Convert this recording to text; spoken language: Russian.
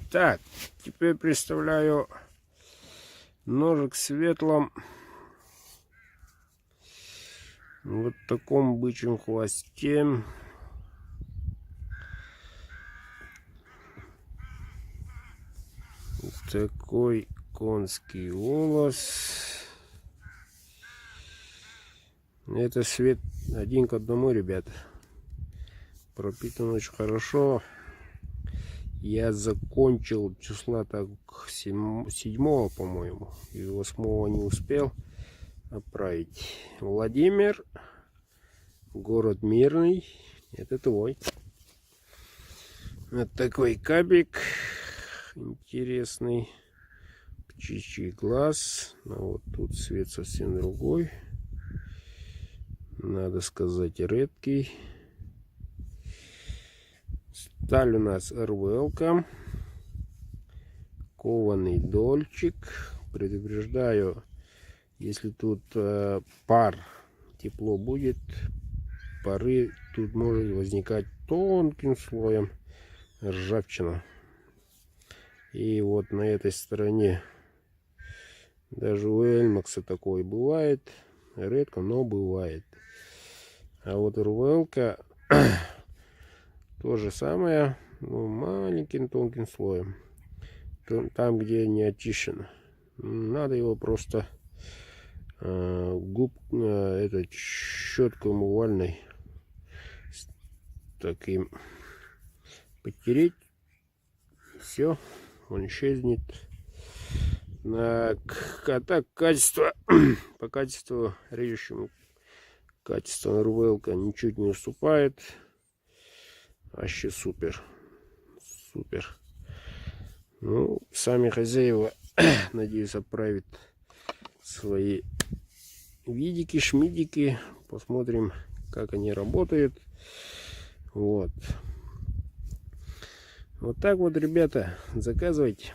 Так, теперь представляю ножик светлом. Вот в таком бычьем хвосте. Такой конский волос. Это свет один к одному, ребят. Пропитан очень хорошо. Я закончил числа так 7, по-моему, и 8 не успел отправить. Владимир, город Мирный, это твой. Вот такой кабик интересный, птичий глаз. Но вот тут цвет совсем другой, надо сказать, редкий. Сталь у нас РВЛ-ка, кованый дольчик. Предупреждаю, если тут пар, тепло будет, пары тут может возникать тонким слоем ржавчина. И вот на этой стороне даже у Эльмакса такое бывает, редко, но бывает. А вот РВЛ-ка то же самое, но маленьким тонким слоем. Там, где не очищено, надо его просто щеткой умывальной с таким потереть. Все, он исчезнет. А так качество, по качеству режущему качество РВЛ-ка ничуть не уступает. Вообще супер. Супер. Ну, сами хозяева, надеюсь, отправят свои видики, шмидики. Посмотрим, как они работают. Вот. Вот так вот, ребята, заказывайте.